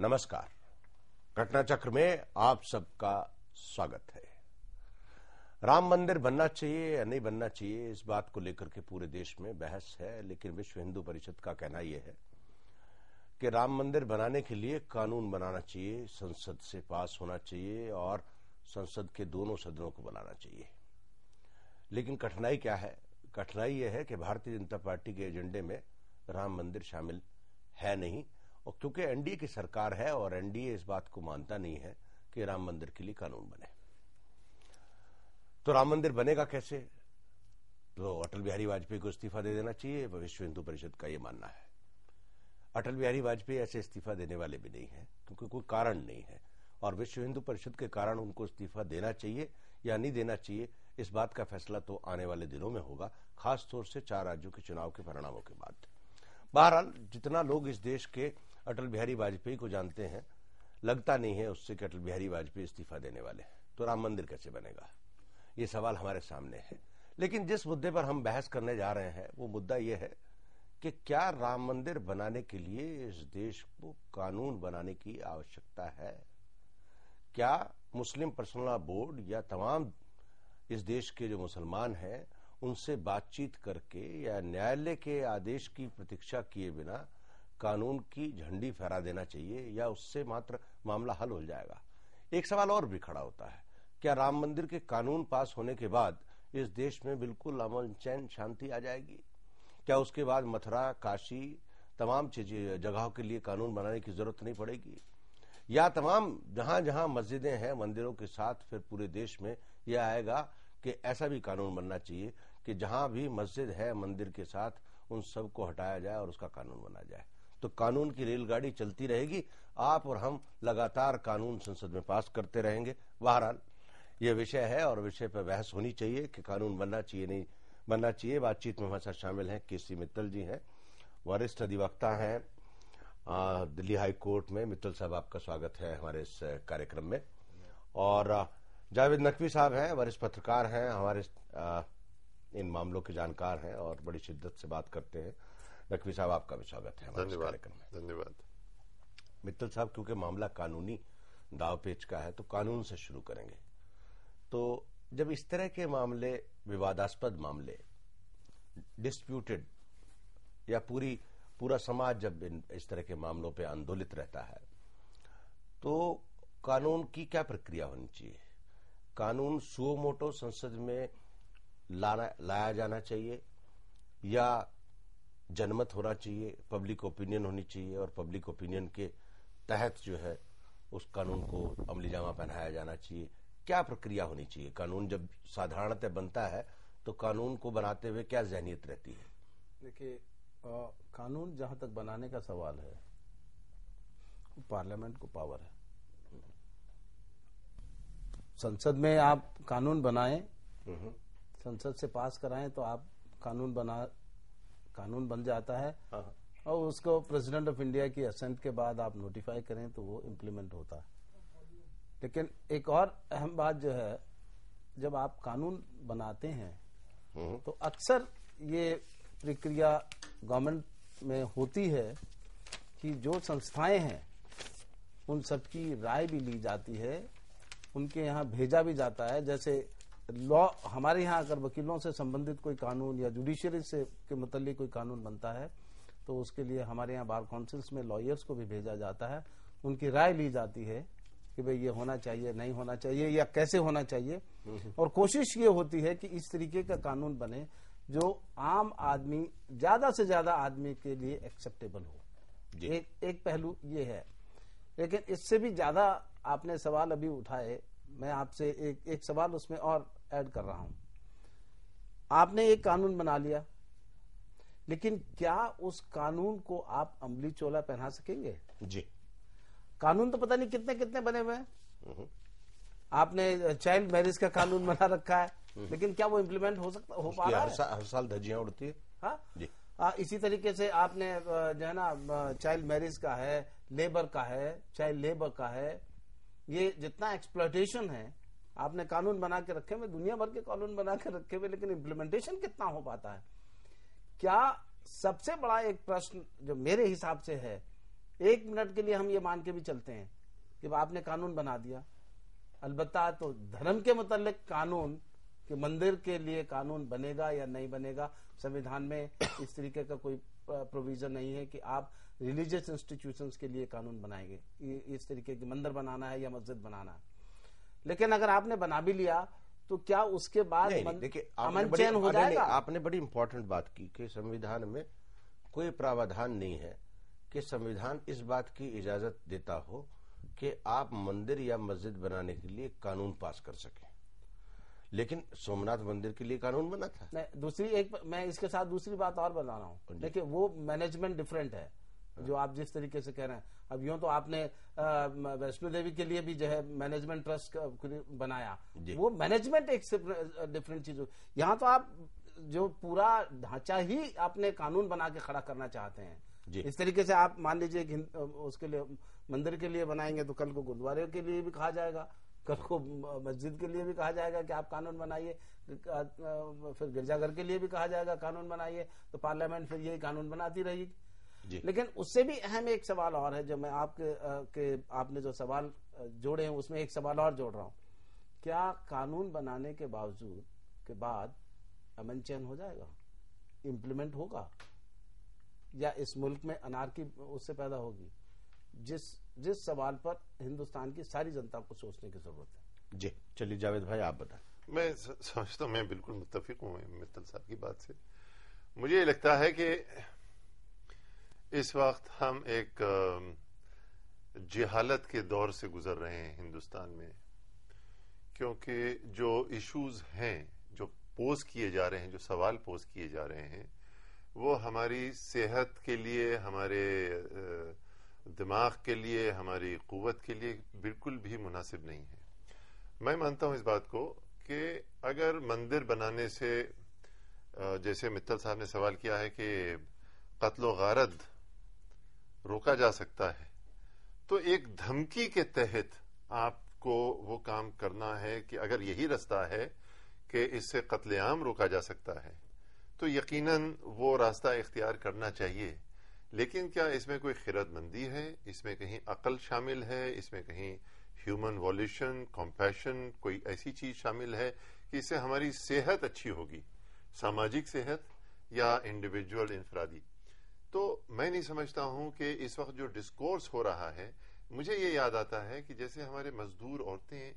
नमस्कार। घटनाचक्र में आप सबका स्वागत है। राम मंदिर बनना चाहिए या नहीं बनना चाहिए, इस बात को लेकर के पूरे देश में बहस है, लेकिन विश्व हिंदू परिषद का कहना यह है कि राम मंदिर बनाने के लिए कानून बनाना चाहिए, संसद से पास होना चाहिए और संसद के दोनों सदनों को बनाना चाहिए। लेकिन कठिनाई क्या है? कठिनाई यह है कि भारतीय जनता पार्टी के एजेंडे में राम मंदिर शामिल है नहीं, और क्योंकि एनडीए की सरकार है और एनडीए इस बात को मानता नहीं है कि राम मंदिर के लिए कानून बने। तो राम मंदिर बनेगा कैसे? तो अटल बिहारी वाजपेयी को इस्तीफा दे देना चाहिए, विश्व हिंदू परिषद का यह मानना है। अटल बिहारी वाजपेयी ऐसे इस्तीफा देने वाले भी नहीं है, क्योंकि कोई कारण नहीं है, और विश्व हिंदू परिषद के कारण उनको इस्तीफा देना चाहिए या नहीं देना चाहिए, इस बात का फैसला तो आने वाले दिनों में होगा, खासतौर से 4 राज्यों के चुनाव के परिणामों के बाद। बहरहाल, जितना लोग इस देश के अटल बिहारी वाजपेयी को जानते हैं, लगता नहीं है उससे कि अटल बिहारी वाजपेयी इस्तीफा देने वाले हैं। तो राम मंदिर कैसे बनेगा, ये सवाल हमारे सामने है। लेकिन जिस मुद्दे पर हम बहस करने जा रहे हैं वो मुद्दा यह है कि क्या राम मंदिर बनाने के लिए इस देश को कानून बनाने की आवश्यकता है? क्या मुस्लिम पर्सनल लॉ बोर्ड या तमाम इस देश के जो मुसलमान हैं उनसे बातचीत करके या न्यायालय के आदेश की प्रतीक्षा किए बिना कानून की झंडी फहरा देना चाहिए, या उससे मात्र मामला हल हो जाएगा? एक सवाल और भी खड़ा होता है, क्या राम मंदिर के कानून पास होने के बाद इस देश में बिल्कुल अमन चैन शांति आ जाएगी? क्या उसके बाद मथुरा, काशी, तमाम जगहों के लिए कानून बनाने की जरूरत नहीं पड़ेगी? या तमाम जहां जहां मस्जिदें हैं, मंदिरों के साथ फिर पूरे देश में यह आएगा कि ऐसा भी कानून बनना चाहिए कि जहां भी मस्जिद है मंदिर के साथ उन सब को हटाया जाए और उसका कानून बना जाए? तो कानून की रेलगाड़ी चलती रहेगी, आप और हम लगातार कानून संसद में पास करते रहेंगे। बहरहाल, यह विषय है और विषय पर बहस होनी चाहिए कि कानून बनना चाहिए नहीं बनना चाहिए। बातचीत में हमारे साथ शामिल हैं केसी मित्तल जी हैं, वरिष्ठ अधिवक्ता हैं दिल्ली हाई कोर्ट में। मित्तल साहब, आपका स्वागत है हमारे इस कार्यक्रम में। और जावेद नकवी साहब हैं, वरिष्ठ पत्रकार हैं, हमारे इन मामलों के जानकार हैं और बड़ी शिद्दत से बात करते हैं। नकवी साहब, आपका भी स्वागत है हमारे कार्यक्रम में। धन्यवाद। मित्तल साहब, क्योंकि मामला कानूनी दावपेच का है तो कानून से शुरू करेंगे। तो जब इस तरह के मामले, विवादास्पद मामले, डिस्प्यूटेड, या पूरा समाज जब इस तरह के मामलों पे आंदोलित रहता है, तो कानून की क्या प्रक्रिया होनी चाहिए? कानून सुओ मोटो संसद में लाया जाना चाहिए, या जनमत होना चाहिए, पब्लिक ओपिनियन होनी चाहिए, और पब्लिक ओपिनियन के तहत जो है उस कानून को अमली जामा पहनाया जाना चाहिए? क्या प्रक्रिया होनी चाहिए? कानून जब साधारणतः बनता है तो कानून को बनाते हुए क्या जहनियत रहती है? देखिए, कानून जहां तक बनाने का सवाल है, पार्लियामेंट को पावर है। संसद में आप कानून बनाएं, संसद से पास कराएं तो आप कानून बन जाता है, और उसको प्रेसिडेंट ऑफ इंडिया की असेंट के बाद आप नोटिफाई करें तो वो इम्प्लीमेंट होता है। लेकिन एक और अहम बात जो है, जब आप कानून बनाते हैं तो अक्सर ये प्रक्रिया गवर्नमेंट में होती है कि जो संस्थाएं हैं उन सबकी राय भी ली जाती है, उनके यहाँ भेजा भी जाता है। जैसे लॉ, हमारे यहाँ अगर वकीलों से संबंधित कोई कानून या जुडिशरी से के मुतालिक कोई कानून बनता है तो उसके लिए हमारे यहाँ बार काउंसिल्स में लॉयर्स को भी भेजा जाता है, उनकी राय ली जाती है कि भाई ये होना चाहिए, नहीं होना चाहिए, या कैसे होना चाहिए। और कोशिश ये होती है कि इस तरीके का कानून बने जो आम आदमी, ज्यादा से ज्यादा आदमी के लिए एक्सेप्टेबल हो। एक पहलू ये है। लेकिन इससे भी ज्यादा आपने सवाल अभी उठाए, मैं आपसे एक सवाल उसमें और ऐड कर रहा हूं। आपने एक कानून बना लिया, लेकिन क्या उस कानून को आप अमली चोला पहना सकेंगे? जी, कानून तो पता नहीं कितने कितने बने हुए हैं। आपने चाइल्ड मैरिज का कानून बना रखा है, लेकिन क्या वो इम्प्लीमेंट हो पा रहा है? हर साल धज्जियां उड़ती है। हाँ जी। इसी तरीके से आपने जो है ना, चाइल्ड मैरिज का है, लेबर का है, चाइल्ड लेबर का है, ये जितना एक्सप्लॉयटेशन है आपने कानून बना के रखे हुए, दुनिया भर के कानून बना के रखे हुए, लेकिन इम्प्लीमेंटेशन कितना हो पाता है? क्या सबसे बड़ा एक प्रश्न जो मेरे हिसाब से है 1 मिनट के लिए हम ये मान के भी चलते हैं कि आपने कानून बना दिया, अलबत्ता तो धर्म के मुतालिक कानून कि मंदिर के लिए कानून बनेगा या नहीं बनेगा, संविधान में इस तरीके का कोई प्रोविजन नहीं है कि आप रिलीजियस इंस्टीट्यूशंस के लिए कानून बनाएंगे, इस तरीके की मंदिर बनाना है या मस्जिद बनाना है। लेकिन अगर आपने बना भी लिया तो क्या उसके बाद अमन चैन हो जाएगा? आपने बड़ी इंपॉर्टेंट बात की कि संविधान में कोई प्रावधान नहीं है कि संविधान इस बात की इजाजत देता हो कि आप मंदिर या मस्जिद बनाने के लिए कानून पास कर सकें। लेकिन सोमनाथ मंदिर के लिए कानून बना था। नहीं, दूसरी एक मैं इसके साथ दूसरी बात और बता रहा हूँ। देखिए, वो मैनेजमेंट डिफरेंट है जो आप जिस तरीके से कह रहे हैं। अब यूं तो आपने वैष्णो देवी के लिए भी जो है मैनेजमेंट ट्रस्ट बनाया, वो मैनेजमेंट एक डिफरेंट चीज हो। यहाँ तो आप जो पूरा ढांचा ही आपने कानून बना के खड़ा करना चाहते हैं। इस तरीके से आप मान लीजिए उसके लिए मंदिर के लिए बनाएंगे तो कल को गुरुद्वारे के लिए भी कहा जाएगा, कल को मस्जिद के लिए भी कहा जाएगा कि आप कानून बनाइए, फिर गिरजाघर के लिए भी कहा जाएगा कानून बनाइए, तो पार्लियामेंट फिर यही कानून बनाती रहेगी। लेकिन उससे भी अहम एक सवाल और है जो मैं आपने जो सवाल जोड़े हैं उसमें एक सवाल और जोड़ रहा हूं। क्या कानून बनाने के बावजूद के बाद अमन चैन हो जाएगा, इम्प्लीमेंट होगा, या इस मुल्क में अनारकी उससे पैदा होगी? जिस सवाल पर हिंदुस्तान की सारी जनता को सोचने की जरूरत है। जी चलिए जावेद भाई आप बताएं। मैं समझता हूं, मैं बिल्कुल मुत्तफिक हूं मित्तल साहब की बात से। मुझे लगता है कि इस वक्त हम एक जिहालत के दौर से गुजर रहे हैं हिंदुस्तान में, क्योंकि जो इश्यूज हैं जो पोज किए जा रहे हैं, जो सवाल पोज किए जा रहे हैं, वो हमारी सेहत के लिए, हमारे दिमाग के लिए, हमारी कुव्वत के लिए बिल्कुल भी मुनासिब नहीं है। मैं मानता हूं इस बात को कि अगर मंदिर बनाने से, जैसे मित्तल साहब ने सवाल किया है कि कत्लो गारद रोका जा सकता है, तो एक धमकी के तहत आपको वो काम करना है कि अगर यही रास्ता है कि इससे कत्लेआम रोका जा सकता है तो यकीनन वो रास्ता इख्तियार करना चाहिए। लेकिन क्या इसमें कोई खिरदमंदी है, इसमें कहीं अकल शामिल है, इसमें कहीं ह्यूमन वॉल्यूशन, कॉम्पैशन, कोई ऐसी चीज शामिल है कि इससे हमारी सेहत अच्छी होगी, सामाजिक सेहत या इंडिविजुअल इंफरादी? तो मैं नहीं समझता हूं कि इस वक्त जो डिस्कोर्स हो रहा है, मुझे ये याद आता है कि जैसे हमारे मजदूर औरतें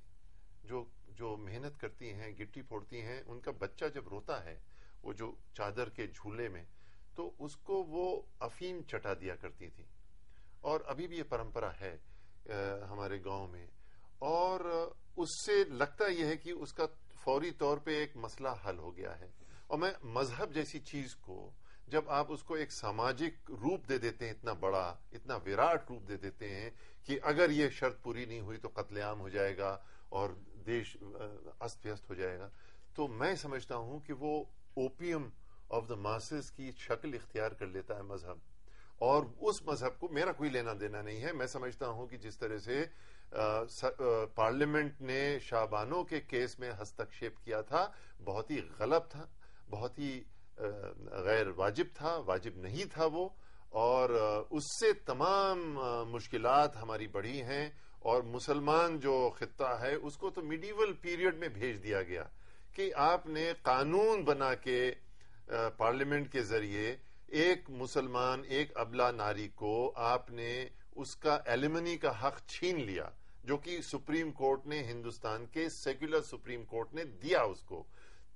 जो मेहनत करती हैं, गिट्टी फोड़ती हैं, उनका बच्चा जब रोता है वो जो चादर के झूले में, तो उसको वो अफीम चटा दिया करती थी। और अभी भी ये परंपरा है हमारे गांव में, और उससे लगता यह है कि उसका फौरी तौर पे एक मसला हल हो गया है। और मैं मजहब जैसी चीज को जब आप उसको एक सामाजिक रूप दे देते हैं, इतना बड़ा, इतना विराट रूप दे देते हैं कि अगर ये शर्त पूरी नहीं हुई तो कत्लेआम हो जाएगा और देश अस्त व्यस्त हो जाएगा, तो मैं समझता हूं कि वो ओपियम ऑफ द मासेस की शक्ल इख्तियार कर लेता है मजहब। और उस मजहब को मेरा कोई लेना देना नहीं है। मैं समझता हूं कि जिस तरह से पार्लियामेंट ने शाहबानो के केस में हस्तक्षेप किया था, बहुत ही गलत था, बहुत ही गैर वाजिब था, वाजिब नहीं था वो, और उससे तमाम मुश्किलात हमारी बढ़ी हैं। और मुसलमान जो खित्ता है उसको तो मिडीवल पीरियड में भेज दिया गया कि आपने कानून बना के पार्लियामेंट के जरिए एक मुसलमान, एक अबला नारी को आपने उसका एलिमनी का हक छीन लिया, जो कि सुप्रीम कोर्ट ने, हिंदुस्तान के सेक्युलर सुप्रीम कोर्ट ने दिया उसको।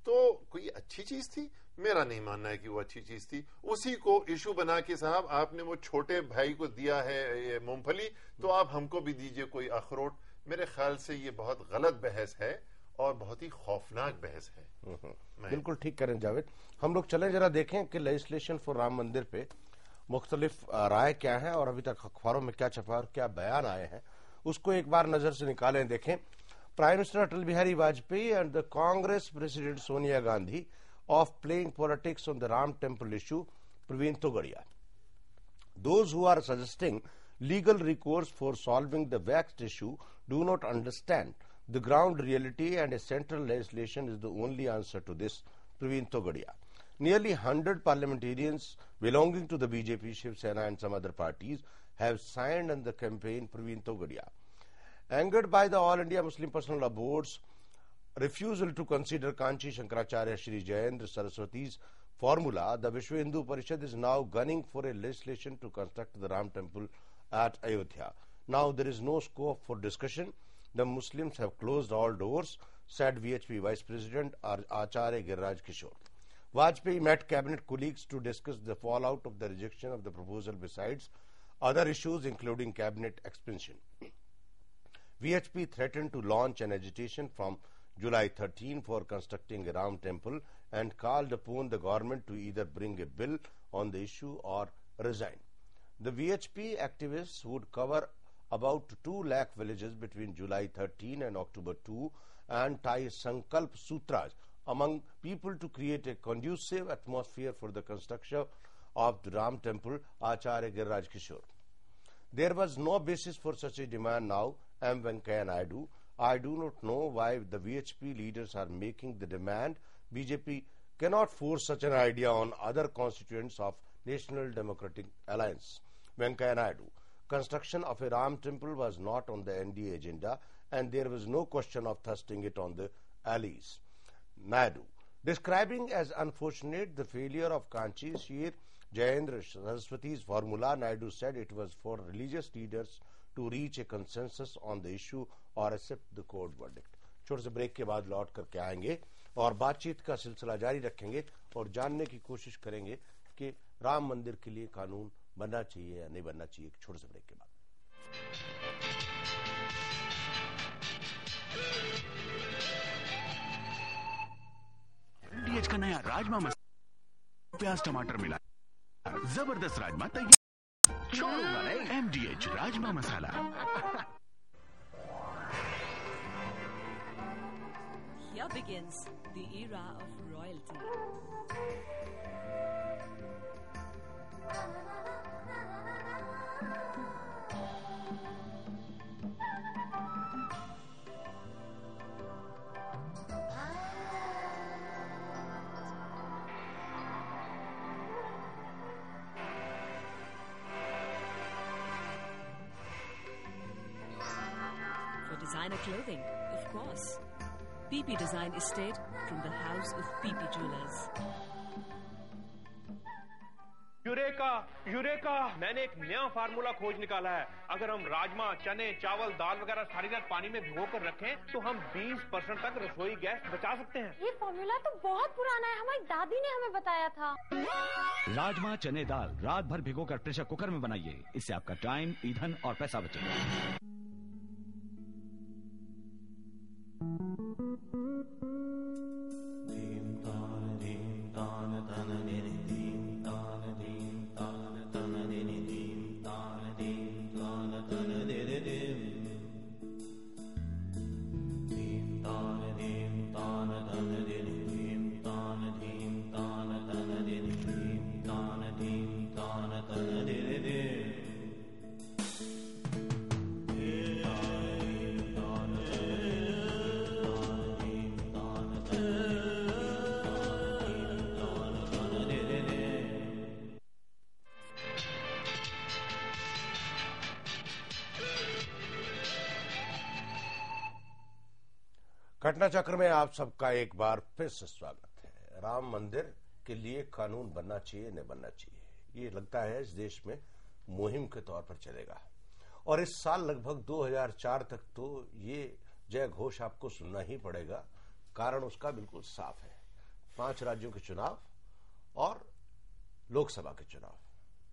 तो कोई अच्छी चीज थी? मेरा नहीं मानना है कि वो अच्छी चीज थी। उसी को इशू बना के साहब आपने वो छोटे भाई को दिया है ये मूंगफली, तो आप हमको भी दीजिए कोई अखरोट। मेरे ख्याल से ये बहुत गलत बहस है और बहुत ही खौफनाक बहस है। बिल्कुल ठीक करें जावेद। हम लोग चलें जरा देखें कि लेजिस्लेशन फॉर राम मंदिर पे मुख्तलिफ राय क्या है और अभी तक अखबारों में क्या छपा और क्या बयान आए हैं, उसको एक बार नजर से निकालें, देखें। Prime minister Atal Bihari Vajpayee and the Congress president Sonia Gandhi of playing politics on the Ram temple issue, Praveen Togadia. Those who are suggesting legal recourse for solving the vexed issue do not understand the ground reality, and a central legislation is the only answer to this, Praveen Togadia. Nearly 100 parliamentarians belonging to the BJP, Shiv Sena and some other parties have signed under the campaign Praveen Togadia. Angered by the All India Muslim Personal Law Board's refusal to consider Kanchi Shankaracharya Shri Jayendra Saraswati's formula, the Vishwa Hindu Parishad is now gunning for a legislation to construct the Ram temple at Ayodhya. Now there is no scope for discussion. The Muslims have closed all doors, said VHP Vice President Acharya Giriraj Kishore. Vajpayee met cabinet colleagues to discuss the fallout of the rejection of the proposal besides other issues including cabinet expansion. VHP threatened to launch an agitation from July 13 for constructing a Ram temple and called upon the government to either bring a bill on the issue or resign. The VHP activists would cover about 2 lakh villages between July 13 and October 2 and tie Sankalp Sutras among people to create a conducive atmosphere for the construction of the Ram temple, Acharya Giriraj Kishore. There was no basis for such a demand now, M. Venkaiah Naidu. I do not know why the VHP leaders are making the demand. BJP cannot force such an idea on other constituents of National Democratic Alliance. Venkaiah Naidu. Construction of a Ram temple was not on the NDA agenda and there was no question of thrusting it on the allies. Naidu. Describing as unfortunate the failure of Kanchi Shri Jayendra Saraswati's formula, Naidu said it was for religious leaders to reach a consensus on the issue or accept the court verdict. छोटे से break के बाद लौट करके आएंगे और बातचीत का सिलसिला जारी रखेंगे और जानने की कोशिश करेंगे कि राम मंदिर के लिए कानून बनना चाहिए या नहीं बनना चाहिए। छोटे से ब्रेक के बाद एमडीएच का नया राजमा मसाला प्याज टमाटर मिला जबरदस्त राजमा तैयार। छोड़ूंगा नहीं। MDH rajma masala. Here begins the era of royalty. For designer clothing, of course. PP Design Estate from the house of PP Jewelers. Eureka eureka मैंने एक नया फार्मूला खोज निकाला है। अगर हम राजमा, चने, चावल, दाल वगैरह सारी रात पानी में भिगो कर रखें तो हम 20% तक रसोई गैस बचा सकते हैं। ये फार्मूला तो बहुत पुराना है, हमारी दादी ने हमें बताया था। राजमा, चने, दाल रात भर भिगोकर प्रेशर कुकर में बनाइए, इससे आपका टाइम, ईंधन और पैसा बचेगा। घटना चक्र में आप सबका एक बार फिर से स्वागत है। राम मंदिर के लिए कानून बनना चाहिए न बनना चाहिए, ये लगता है इस देश में मुहिम के तौर पर चलेगा और इस साल लगभग 2004 तक तो ये जय घोष आपको सुनना ही पड़ेगा। कारण उसका बिल्कुल साफ है, 5 राज्यों के चुनाव और लोकसभा के चुनाव।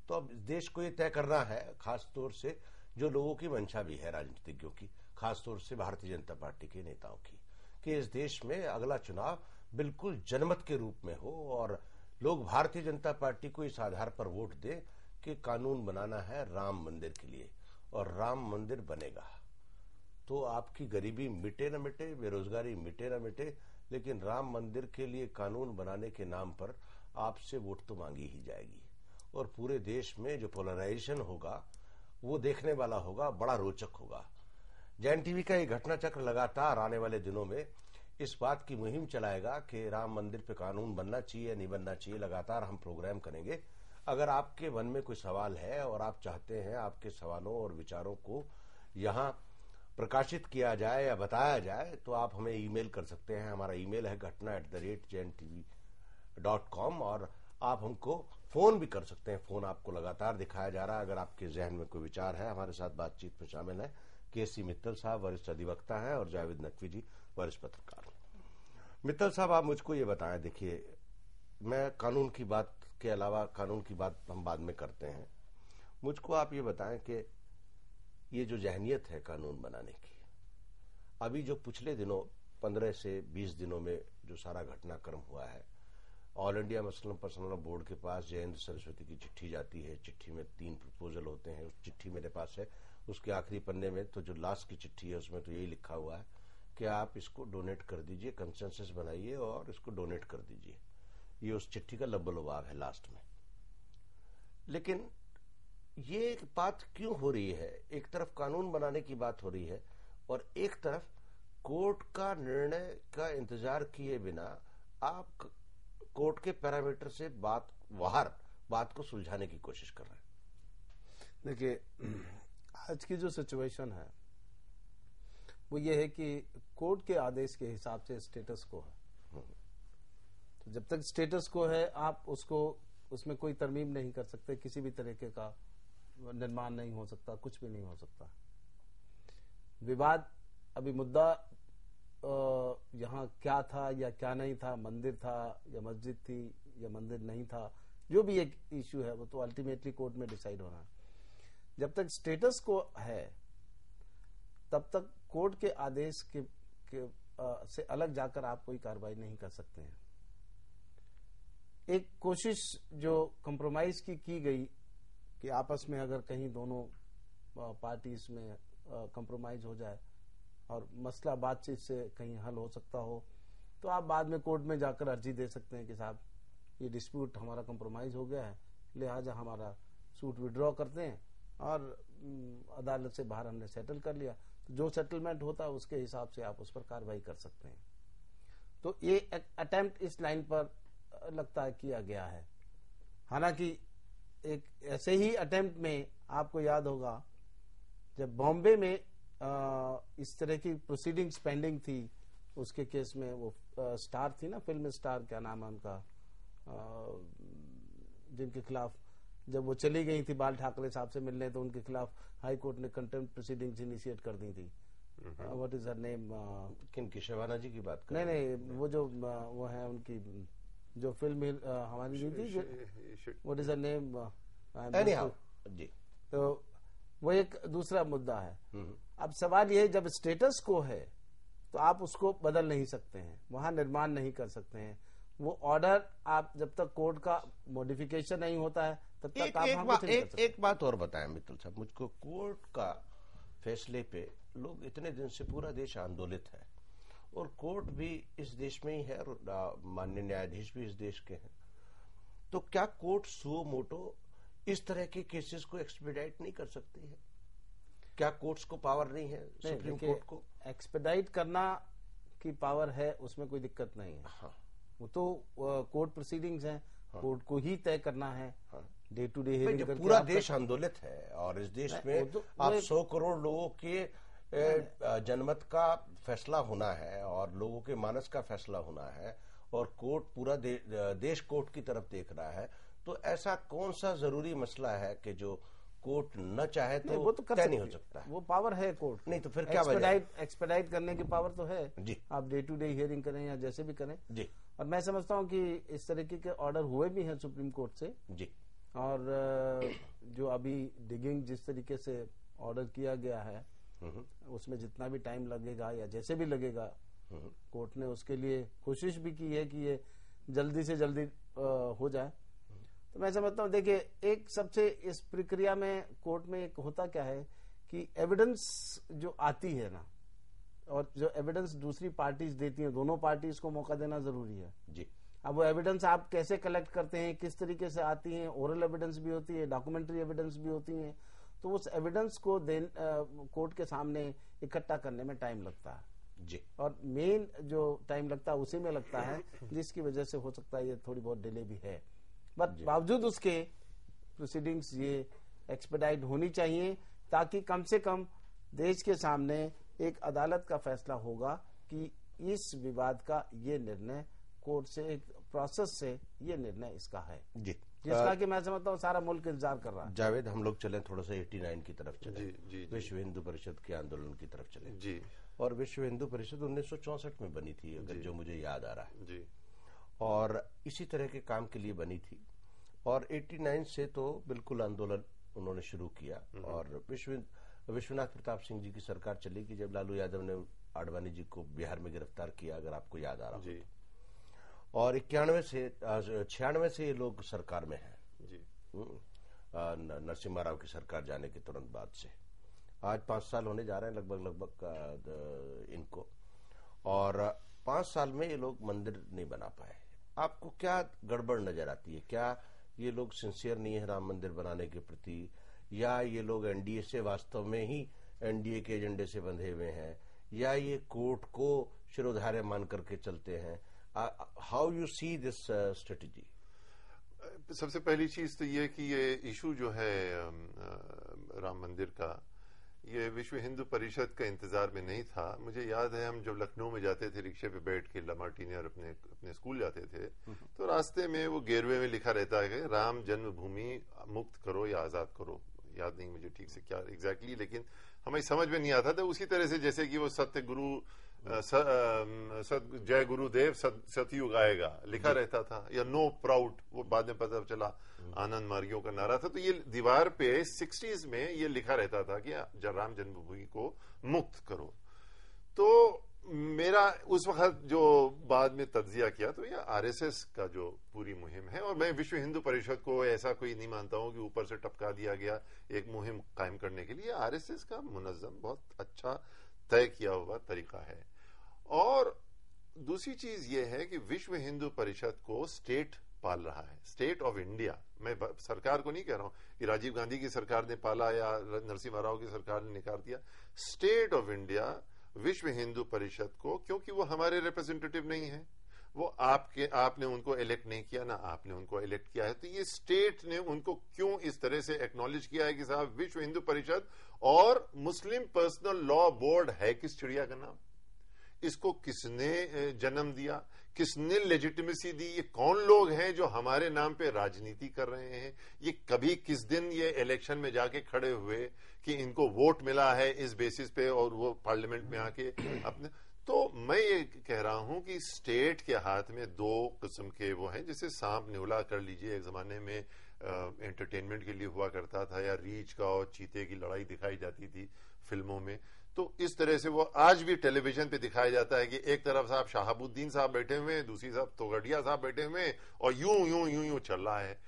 तो अब देश को ये तय करना है, खासतौर से जो लोगों की मंशा भी है राजनीतिज्ञों की, खासतौर से भारतीय जनता पार्टी के नेताओं की, कि इस देश में अगला चुनाव बिल्कुल जनमत के रूप में हो और लोग भारतीय जनता पार्टी को इस आधार पर वोट दें कि कानून बनाना है राम मंदिर के लिए और राम मंदिर बनेगा तो आपकी गरीबी मिटे न मिटे, बेरोजगारी मिटे न मिटे, लेकिन राम मंदिर के लिए कानून बनाने के नाम पर आपसे वोट तो मांगी ही जाएगी और पूरे देश में जो पोलराइजेशन होगा वो देखने वाला होगा, बड़ा रोचक होगा। जैन टीवी का ये घटना चक्र लगातार आने वाले दिनों में इस बात की मुहिम चलाएगा कि राम मंदिर पे कानून बनना चाहिए या नहीं बनना चाहिए। लगातार हम प्रोग्राम करेंगे अगर आपके मन में कोई सवाल है और आप चाहते हैं आपके सवालों और विचारों को यहाँ प्रकाशित किया जाए या बताया जाए, तो आप हमें ईमेल कर सकते हैं। हमारा ईमेल है ghatna@jntv.com और आप हमको फोन भी कर सकते हैं। फोन आपको लगातार दिखाया जा रहा है। अगर आपके जहन में कोई विचार है, हमारे साथ बातचीत में शामिल है केसी मित्तल साहब, वरिष्ठ अधिवक्ता हैं, और जावेद नकवी जी, वरिष्ठ पत्रकार। मित्तल साहब, आप मुझको ये बताएं, देखिए मैं कानून की बात के अलावा, कानून की बात हम बाद में करते हैं, मुझको आप ये बताएं कि ये जो जहनियत है कानून बनाने की, अभी जो पिछले दिनों 15 से 20 दिनों में जो सारा घटनाक्रम हुआ है, all India Muslim personal board के पास जयेंद्र सरस्वती की चिट्ठी जाती है। चिट्ठी में 3 प्रपोजल होते हैं। उस चिट्ठी मेरे पास है, उसके आखिरी पन्ने में तो जो लास्ट की चिट्ठी है उसमें तो यही लिखा हुआ है कि आप इसको डोनेट कर दीजिए, कंसेंसस बनाइए और इसको डोनेट कर दीजिए। ये उस चिट्ठी का लब्बो-लबाब है लास्ट में। लेकिन ये बात क्यों हो रही है? एक तरफ कानून बनाने की बात हो रही है और एक तरफ कोर्ट का निर्णय का इंतजार किए बिना आप कोर्ट के पैरामीटर से बात को सुलझाने की कोशिश कर रहे हैं। देखिए, आज की जो सिचुएशन है वो ये है कि कोर्ट के आदेश के हिसाब से स्टेटस को है। तो जब तक स्टेटस को है, आप उसमें कोई तरमीम नहीं कर सकते, किसी भी तरीके का निर्माण नहीं हो सकता, कुछ भी नहीं हो सकता। विवाद, अभी मुद्दा यहाँ क्या था या क्या नहीं था, मंदिर था या मस्जिद थी या मंदिर नहीं था, जो भी एक इश्यू है वो तो अल्टीमेटली कोर्ट में डिसाइड होना है। जब तक स्टेटस को है तब तक कोर्ट के आदेश से अलग जाकर आप कोई कार्रवाई नहीं कर सकते हैं। एक कोशिश जो कंप्रोमाइज की गई कि आपस में अगर कहीं दोनों पार्टीज में कंप्रोमाइज हो जाए और मसला बातचीत से कहीं हल हो सकता हो, तो आप बाद में कोर्ट में जाकर अर्जी दे सकते हैं कि साहब ये डिस्प्यूट हमारा कंप्रोमाइज हो गया है, लिहाजा हमारा सूट विड्रॉ करते हैं और अदालत से बाहर हमने सेटल कर लिया। तो जो सेटलमेंट होता है उसके हिसाब से आप उस पर कार्रवाई कर सकते हैं। तो ये अटेम्प्ट इस लाइन पर लगता है किया गया है। हालांकि एक ऐसे ही अटेम्प्ट में आपको याद होगा जब बॉम्बे में इस तरह की प्रोसीडिंग्स पेंडिंग थी, उसके केस में वो स्टार थी ना, फिल्म स्टार, क्या नाम है उनका, जिनके खिलाफ जब वो चली गई थी बाल ठाकरे साहब से मिलने, तो उनके खिलाफ हाई कोर्ट ने कंटेम्प्ट प्रोसीडिंग्स इनिशिएट कर दी थी। What is her name? किनकी? शबाना जी की बात कर? नहीं, वो जो वो है उनकी जो फिल्म हमारी नहीं थी, व्हाट इज हर नेम? जी। तो वो एक दूसरा मुद्दा है। अब सवाल ये है, जब स्टेटस को है तो आप उसको बदल नहीं सकते हैं, वहां निर्माण नहीं कर सकते हैं। वो ऑर्डर आप जब तक कोर्ट का मॉडिफिकेशन नहीं होता है तब तक आप एक बात और बताएं मित्तल साहब मुझको, कोर्ट का फैसले पे लोग इतने दिन से पूरा देश आंदोलित है और कोर्ट भी इस देश में ही है और माननीय न्यायाधीश भी इस देश के हैं, तो क्या कोर्ट सुओ मोटो इस तरह के केसेस को एक्सपेडाइट नहीं कर सकती है? क्या कोर्ट्स को पावर नहीं है? सुप्रीम कोर्ट को एक्सपेडाइट करना की पावर है, उसमें कोई दिक्कत नहीं है। हाँ। वो तो कोर्ट प्रोसीडिंग्स हैं, हाँ। कोर्ट को ही तय करना है। हाँ। डे टू डे हियरिंग करके पूरा देश आंदोलित है और इस देश में आप 100 करोड़ लोगों के जनमत का फैसला होना है और लोगों के मानस का फैसला होना है और कोर्ट पूरा देश कोर्ट की तरफ देख रहा है, तो ऐसा कौन सा जरूरी मसला है कि जो कोर्ट न चाहे तो वो तो तय नहीं हो सकता है? वो पावर है कोर्ट, नहीं तो फिर क्या एक्सपेडाइट करने की पावर तो है जी। आप डे टू डे हियरिंग करें या जैसे भी करें जी। और मैं समझता हूं कि इस तरीके के ऑर्डर हुए भी हैं सुप्रीम कोर्ट से जी। और जो अभी डिगिंग जिस तरीके से ऑर्डर किया गया है उसमें जितना भी टाइम लगेगा या जैसे भी लगेगा, कोर्ट ने उसके लिए कोशिश भी की है कि ये जल्दी से जल्दी हो जाए। तो मैं समझता हूँ, देखिए एक सबसे इस प्रक्रिया में कोर्ट में एक होता क्या है कि एविडेंस जो आती है ना, और जो एविडेंस दूसरी पार्टीज देती हैं, दोनों पार्टीज को मौका देना जरूरी है जी। अब वो एविडेंस आप कैसे कलेक्ट करते हैं, किस तरीके से आती हैं, ओरल एविडेंस भी होती है, डॉक्यूमेंट्री एविडेंस भी होती है, तो उस एविडेंस को कोर्ट के सामने इकट्ठा करने में टाइम लगता है जी। और मेन जो टाइम लगता है उसी में लगता है, जिसकी वजह से हो सकता है ये थोड़ी बहुत डिले भी है। बट बावजूद उसके प्रोसीडिंग्स ये एक्सपेडाइट होनी चाहिए, ताकि कम से कम देश के सामने एक अदालत का फैसला होगा कि इस विवाद का ये निर्णय कोर्ट से, एक प्रोसेस से ये निर्णय इसका है जी, जिसका कि मैं समझता हूँ सारा मुल्क इंतजार कर रहा है। जावेद, हम लोग चले थोड़ा सा 89 की तरफ चले, जी, विश्व हिंदू परिषद के आंदोलन की तरफ चले जी। और विश्व हिंदू परिषद 1964 में बनी थी, अगर जो मुझे याद आ रहा है जी, और इसी तरह के काम के लिए बनी थी। और 89 से तो बिल्कुल आंदोलन उन्होंने शुरू किया और विश्वनाथ प्रताप सिंह जी की सरकार चली कि जब लालू यादव ने आडवाणी जी को बिहार में गिरफ्तार किया, अगर आपको याद आ रहा हो। और 96 से ये लोग सरकार में हैं जी। नरसिम्हा राव की सरकार जाने के तुरंत बाद से आज 5 साल होने जा रहे हैं लगभग इनको, और 5 साल में ये लोग मंदिर नहीं बना पाए। आपको क्या गड़बड़ नजर आती है? क्या ये लोग सिंसियर नहीं है राम मंदिर बनाने के प्रति, या ये लोग एनडीए से वास्तव में ही एनडीए के एजेंडे से बंधे हुए हैं, या ये कोर्ट को शिरोधार्य मान करके चलते हैं? How you see this strategy? सबसे पहली चीज तो ये कि ये इशू जो है राम मंदिर का, ये विश्व हिंदू परिषद का इंतजार में नहीं था। मुझे याद है हम जब लखनऊ में जाते थे रिक्शे पे बैठ के लामार्टिनी और अपने स्कूल जाते थे, तो रास्ते में वो गेरवे में लिखा रहता है कि राम जन्मभूमि मुक्त करो या आजाद करो। याद नहीं मुझे ठीक से क्या एग्जैक्टली, लेकिन हमें समझ में नहीं आता था। उसी तरह से जैसे कि वो सत्य गुरु जय गुरुदेव सतयुग आएगा लिखा रहता था, या नो प्राउड, वो बाद में पता चला आनंद मार्गियों का नारा था। तो ये दीवार पे 60s में ये लिखा रहता था कि राम जन्मभूमि को मुक्त करो। तो मेरा उस वक्त जो बाद में तज्जिया किया तो ये आरएसएस का जो पूरी मुहिम है, और मैं विश्व हिंदू परिषद को ऐसा कोई नहीं मानता हूं कि ऊपर से टपका दिया गया एक मुहिम कायम करने के लिए। आरएसएस का मुनज़्ज़म बहुत अच्छा तय किया हुआ तरीका है। और दूसरी चीज ये है कि विश्व हिंदू परिषद को स्टेट पाल रहा है, स्टेट ऑफ इंडिया। मैं सरकार को नहीं कह रहा हूं कि राजीव गांधी की सरकार ने पाला या नरसिम्हा राव की सरकार ने निकाल दिया। स्टेट ऑफ इंडिया विश्व हिंदू परिषद को, क्योंकि वो हमारे रिप्रेजेंटेटिव नहीं है, वो आपने उनको इलेक्ट नहीं किया, ना आपने उनको इलेक्ट किया है, तो ये स्टेट ने उनको क्यों इस तरह से एक्नॉलेज किया है कि साहब विश्व हिंदू परिषद और मुस्लिम पर्सनल लॉ बोर्ड है किस चिड़िया का नाम? इसको किसने जन्म दिया, किसने लेजिटिमेसी दी? ये कौन लोग हैं जो हमारे नाम पे राजनीति कर रहे हैं? ये कभी किस दिन ये इलेक्शन में जाके खड़े हुए कि इनको वोट मिला है इस बेसिस पे, और वो पार्लियामेंट में आके अपने। तो मैं ये कह रहा हूं कि स्टेट के हाथ में दो किस्म के वो हैं, जैसे सांप न्योला कर लीजिए, एक जमाने में एंटरटेनमेंट के लिए हुआ करता था, या रीछ का और चीते की लड़ाई दिखाई जाती थी फिल्मों में। तो इस तरह से वो आज भी टेलीविजन पे दिखाया जाता है कि एक तरफ साहब शहाबुद्दीन साहब बैठे हुए हैं, दूसरी तरफ तोगड़िया साहब बैठे हुए हैं, और यूं यूं यूं यूं चल रहा है।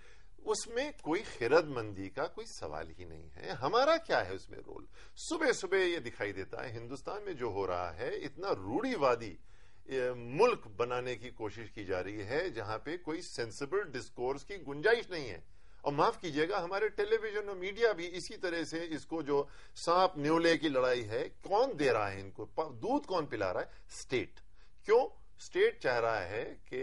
उसमें कोई खिरदमंदी का कोई सवाल ही नहीं है। हमारा क्या है उसमें रोल? सुबह सुबह ये दिखाई देता है हिंदुस्तान में जो हो रहा है, इतना रूढ़िवादी मुल्क बनाने की कोशिश की जा रही है जहां पे कोई सेंसिबल डिस्कोर्स की गुंजाइश नहीं है। और माफ कीजिएगा, हमारे टेलीविजन और मीडिया भी इसी तरह से इसको जो सांप न्योले की लड़ाई है, कौन दे रहा है इनको दूध, कौन पिला रहा है? स्टेट। क्यों? स्टेट चाह रहा है कि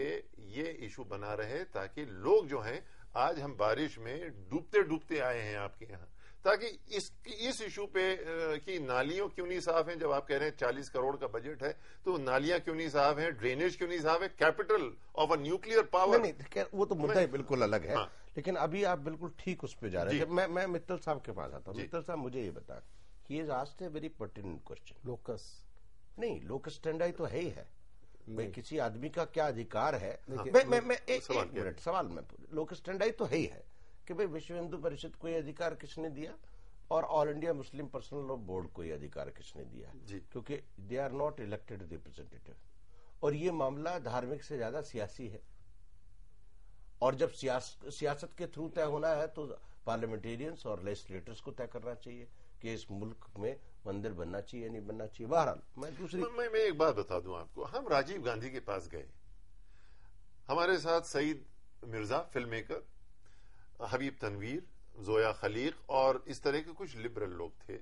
ये इशू बना रहे ताकि लोग जो हैं, आज हम बारिश में डूबते डूबते आए हैं आपके यहां, ताकि इस इशू पे कि नालियों क्यों नहीं साफ हैं? जब आप कह रहे हैं 40 करोड़ का बजट है, तो नालियां क्यों नहीं साफ हैं? ड्रेनेज क्यों नहीं साफ है? Capital of a nuclear power. नहीं, वो तो मुद्दा ही बिल्कुल अलग है। हाँ। लेकिन अभी आप बिल्कुल ठीक उस पर जा रहे हैं। मैं मित्तल साहब के पास आता हूँ। मित्तल साहब, मुझे ये बताएं, he is asked a very pertinent question. Locus नहीं, लोकस स्टैंडर्ड तो है ही है। भाई किसी आदमी का क्या अधिकार है? सवाल में लोकस स्टैंडर्ड तो है ही है कि भाई विश्व हिंदू परिषद को यह अधिकार किसने दिया, और All India Muslim Personal Law Board को यह अधिकार किसने दिया? क्योंकि they are not elected representative, और ये मामला धार्मिक से ज्यादा सियासी है। और जब सियासत के थ्रू तय होना है तो पार्लियामेंटेरियंस और लेजिस्लेटर्स को तय करना चाहिए कि इस मुल्क में मंदिर बनना चाहिए नहीं बनना चाहिए। बहरहाल मैं एक बात बता दूं आपको, हम राजीव गांधी के पास गए, हमारे साथ सईद मिर्जा फिल्म मेकर, हबीब तनवीर, जोया खलीक और इस तरह के कुछ लिबरल लोग थे,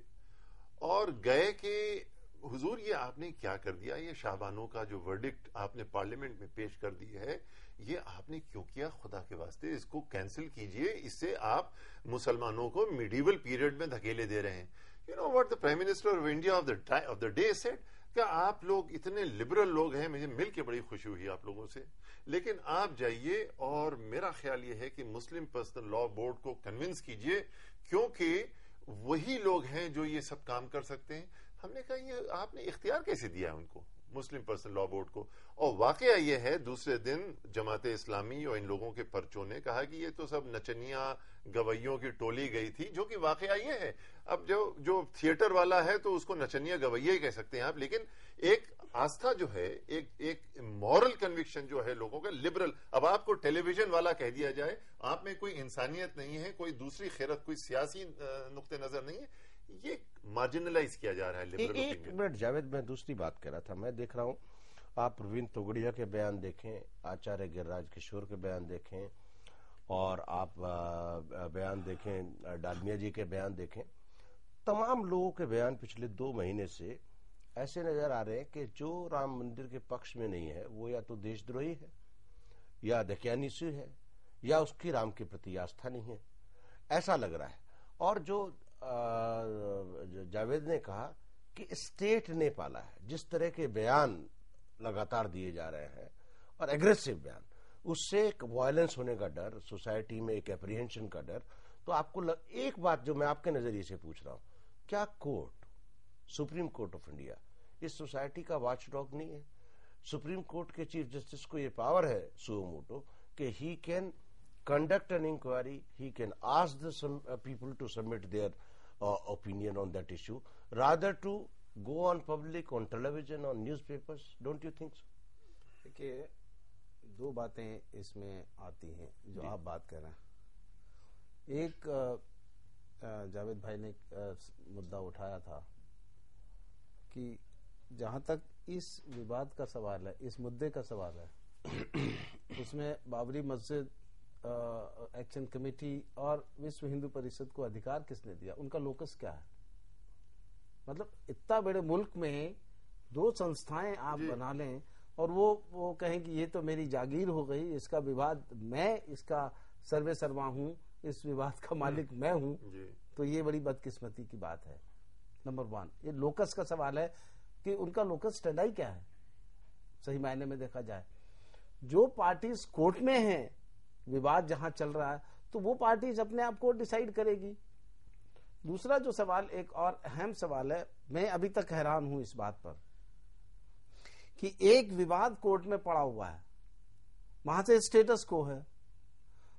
और गए कि हुजूर ये आपने क्या कर दिया, ये शाहबानों का जो वर्डिक्ट आपने पार्लियामेंट में पेश कर दी है, ये आपने क्यों किया? खुदा के वास्ते इसको कैंसिल कीजिए, इससे आप मुसलमानों को मिडीवल पीरियड में धकेले दे रहे हैं। You know what the prime minister of India of the day said, क्या आप लोग इतने लिबरल लोग हैं, मुझे मिलकर बड़ी खुशी हुई आप लोगों से, लेकिन आप जाइए और मेरा ख्याल ये है कि मुस्लिम पर्सनल लॉ बोर्ड को कन्विंस कीजिए, क्योंकि वही लोग हैं जो ये सब काम कर सकते हैं। हमने कहा ये आपने इख्तियार कैसे दिया है उनको, मुस्लिम पर्सनल लॉ बोर्ड को? और वाकया ये है, दूसरे दिन जमाते इस्लामी और इन लोगों के पर्चों ने कहा कि ये तो सब नचनिया गवैयों की टोली गई थी, जो कि वाकया ये है। अब जो थिएटर वाला है तो उसको नचनिया गवैया ही कह सकते हैं आप, लेकिन एक आस्था जो है, एक मॉरल कन्विक्शन जो है लोगों का, लिबरल। अब आपको टेलीविजन वाला कह दिया जाए, आप में कोई इंसानियत नहीं है, कोई दूसरी खैरत, कोई सियासी नुक्ते नजर नहीं है, ये मार्जिनलाइज किया जा रहा है लिबरल। एक मिनट जावेद, मैं दूसरी बात कह रहा था। मैं देख रहा हूं, आप प्रवीण तोगड़िया के बयान देखें, आचार्य गिरिराज किशोर के बयान देखें, और आप बयान देखें डालमिया जी के बयान देखें, तमाम लोगों के बयान पिछले 2 महीने से ऐसे नजर आ रहे हैं कि जो राम मंदिर के पक्ष में नहीं है वो या तो देशद्रोही है, या दकियानीसी है, या उसकी राम के प्रति आस्था नहीं है, ऐसा लग रहा है। और जो जावेद ने कहा कि स्टेट ने पाला है, जिस तरह के बयान लगातार दिए जा रहे हैं और एग्रेसिव बयान, उससे एक वायलेंस होने का डर, सोसाइटी में एक एप्रीहेंशन का डर। तो आपको एक बात जो मैं आपके नजरिए से पूछ रहा हूं, क्या court, supreme court of India इस सोसाइटी का वॉचडॉग नहीं है? सुप्रीम कोर्ट के चीफ जस्टिस को यह पावर है सुओ मोटो कि he can conduct an inquiry, he can ask the people to submit their opinion on that issue, rather to go on public, on television, on newspapers. Don't you think so? देखिए, 2 बातें इसमें आती हैं जो आप बात कर रहे हैं। एक, जावेद भाई ने मुद्दा उठाया था कि जहां तक इस विवाद का सवाल है, इस मुद्दे का सवाल है, उसमें बाबरी मस्जिद एक्शन कमेटी और विश्व हिंदू परिषद को अधिकार किसने दिया? उनका लोकस क्या है? मतलब इतना बड़े मुल्क में 2 संस्थाएं आप बना लें और वो कहें कि ये तो मेरी जागीर हो गई, इसका विवाद, मैं इसका सर्वे सर्वा हूं, इस विवाद का मालिक मैं हूं, तो ये बड़ी बदकिस्मती की बात है। नंबर 1, ये लोकस का सवाल है कि उनका लोकस स्टैंडाई क्या है। सही मायने में देखा जाए, जो पार्टीज कोर्ट में हैं, विवाद जहां चल रहा है, तो वो पार्टीज अपने आप को डिसाइड करेगी। दूसरा जो सवाल, एक और अहम सवाल है, मैं अभी तक हैरान हूं इस बात पर कि एक विवाद कोर्ट में पड़ा हुआ है, वहां से स्टेटस को है,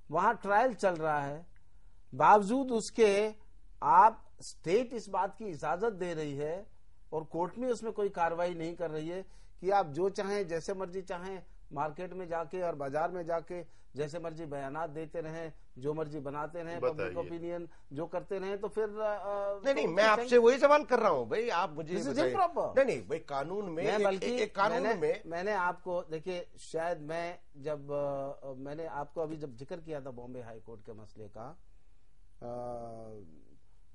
वहां ट्रायल चल रहा है, बावजूद उसके आप स्टेट इस बात की इजाजत दे रही है और कोर्ट में उसमें कोई कार्रवाई नहीं कर रही है कि आप जो चाहें, जैसे मर्जी चाहें, मार्केट में जाके और बाजार में जाके जैसे मर्जी बयानात देते रहें, जो मर्जी बनाते रहें, पब्लिक ओपिनियन जो करते रहें। तो फिर नहीं, मैं आपसे वही सवाल कर रहा हूं भाई, आप मुझे नहीं भाई, कानून में, बल्कि कानून में मैंने आपको, देखिए, शायद मैं जब मैंने आपको अभी जब जिक्र किया था बॉम्बे हाई कोर्ट के मसले का,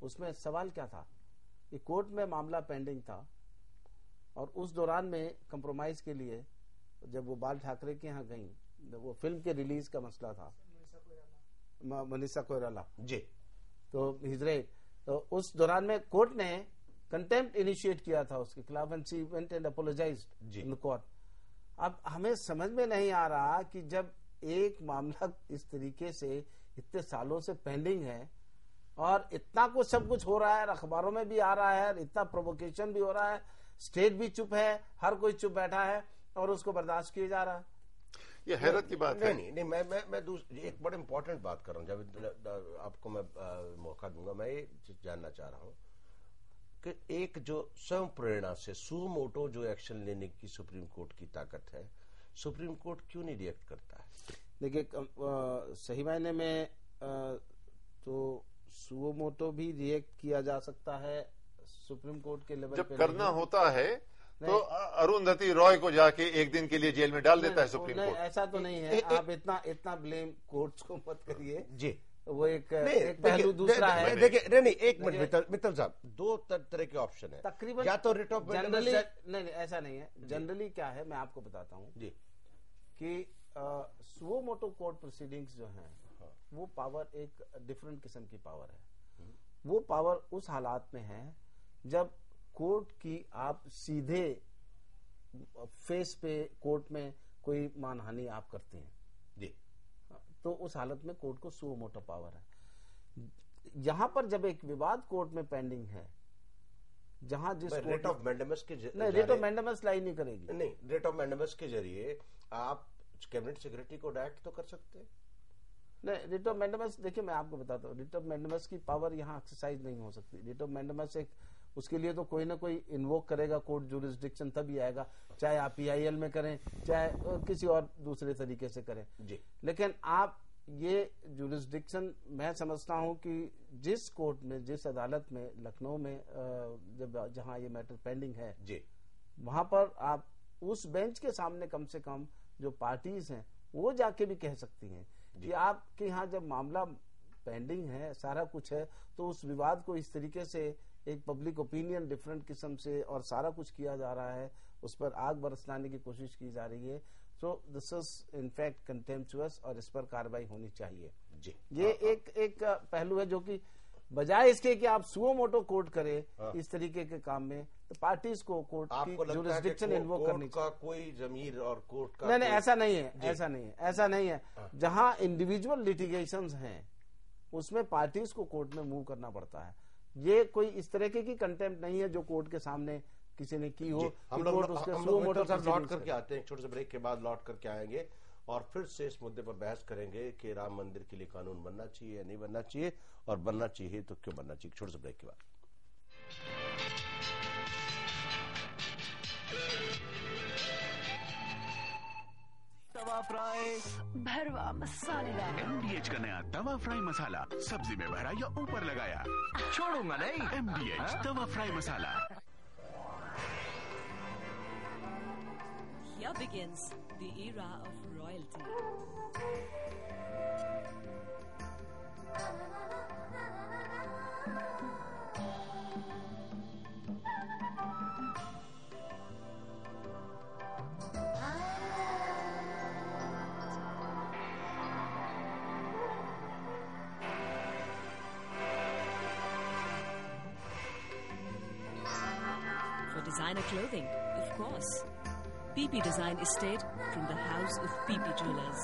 उसमें सवाल क्या था कि कोर्ट में मामला पेंडिंग था और उस दौरान में कंप्रोमाइज के लिए जब वो बाल ठाकरे के यहाँ गई, वो फिल्म के रिलीज का मसला था, मनीषा कोइराला जी, तो हिजरेट, तो उस दौरान में कोर्ट ने कंटेम्प्ट इनिशिएट किया था उसके खिलाफ and she went and apologised in court. अब हमें समझ में नहीं आ रहा कि जब एक मामला इस तरीके से इतने सालों से पेंडिंग है और इतना कुछ सब कुछ हो रहा है, अखबारों में भी आ रहा है, इतना प्रोवोकेशन भी हो रहा है, स्टेट भी चुप है, हर कोई चुप बैठा है और उसको बर्दाश्त किया जा रहा है। ये हैरत की बात है। नहीं, मैं एक बड़े इंपॉर्टेंट बात कर रहा हूं, जब आपको मैं मौका दूंगा, मैं ये जानना चाह रहा हूं कि एक जो स्वयं प्रेरणा से सुओ मोटो जो एक्शन लेने की सुप्रीम कोर्ट की ताकत है, सुप्रीम कोर्ट क्यों नहीं रिएक्ट करता है? देखिए, सही मायने में तो सुओ मोटो भी रिएक्ट किया जा सकता है सुप्रीम कोर्ट के लेवल जब पे, करना होता है तो अरुंधति रॉय को जाके एक दिन के लिए जेल में डाल देता है सुप्रीम कोर्ट। ऐसा तो नहीं है, आप इतना ब्लेम कोर्ट्स को मत करिए जी। वो एक पहलू दूसरा है। देखिए नहीं, एक मिनट मित्तल साहब, दो तरह के ऑप्शन है तकरीबन, या तो रिट ऑफ जनरली नहीं, ऐसा नहीं है। जनरली क्या है, मैं आपको बताता हूँ जी कि सुओ मोटो कोर्ट प्रोसीडिंग्स जो हैं, वो पावर एक डिफरेंट किस्म की पावर है। वो पावर उस हालात में है जब कोर्ट की आप सीधे फेस पे कोर्ट में कोई मानहानि आप करते हैं जी, तो उस हालत में कोर्ट को सुओ मोटो पावर है। यहां पर जब एक विवाद कोर्ट में पेंडिंग है, जहां जिस रेट ऑफ मैंडेमस के नहीं, रेट ऑफ मैंडेमस लाई नहीं करेगी। नहीं, रेट ऑफ मैंडेमस के जरिए आप कैबिनेट सेक्रेटरी को डायरेक्ट तो कर सकते हैं। नहीं, रिट ऑफ मैंडेमस, देखिए मैं आपको बताता हूँ, रिट ऑफ मैंडेमस की पावर यहाँ एक्सरसाइज नहीं हो सकती। रिट ऑफ मैंडेमस एक, उसके लिए तो कोई ना कोई इन्वोक करेगा कोर्ट जुरिस्डिक्शन, तभी आएगा, चाहे आप PIL में करें, चाहे किसी और दूसरे तरीके से करें जी। लेकिन आप ये जुरिस्डिक्शन, मैं समझता हूँ कि जिस कोर्ट में, जिस अदालत में, लखनऊ में जब जहाँ ये मैटर पेंडिंग है जी, वहां पर आप उस बेंच के सामने कम से कम जो पार्टीज हैं वो जाके भी कह सकती हैं कि आपके यहाँ जब मामला पेंडिंग है, सारा कुछ है, तो उस विवाद को इस तरीके से एक पब्लिक ओपिनियन डिफरेंट किस्म से और सारा कुछ किया जा रहा है, उस पर आग बरसाने की कोशिश की जा रही है, so this is in fact contemptuous और इस पर कार्रवाई होनी चाहिए जी। ये एक पहलू है जो कि बजाय इसके कि आप सुओ मोटो कोर्ट करें इस तरीके के काम में, तो पार्टीज को कोर्ट की जुरिस्डिक्शन इन्वोक करनी चाहिए। कोई जमीर और कोर्ट का नहीं, ऐसा नहीं है, ऐसा नहीं है। जहां इंडिविजुअल लिटिगेशंस हैं उसमें पार्टीज को कोर्ट में मूव करना पड़ता है। ये कोई इस तरह की कंटेम्प्ट नहीं है जो कोर्ट के सामने किसी ने की हो। हम लोग लौट करके आते हैं, एक छोटे से ब्रेक के बाद लौट करके आएंगे और फिर से इस मुद्दे पर बहस करेंगे कि राम मंदिर के लिए कानून बनना चाहिए या नहीं बनना चाहिए, और बनना चाहिए तो क्यों बनना चाहिए। छोटे से ब्रेक के बाद तवा फ्राई भरवा मसालेदार MDH का नया तवा फ्राई मसाला, सब्जी में भरा या ऊपर लगाया, छोड़ूंगा नहीं। MDH Tawa fry masala. Here begins the era of royalty. For designer clothing, of course. PP Design Estate from the House of PP Jewelers.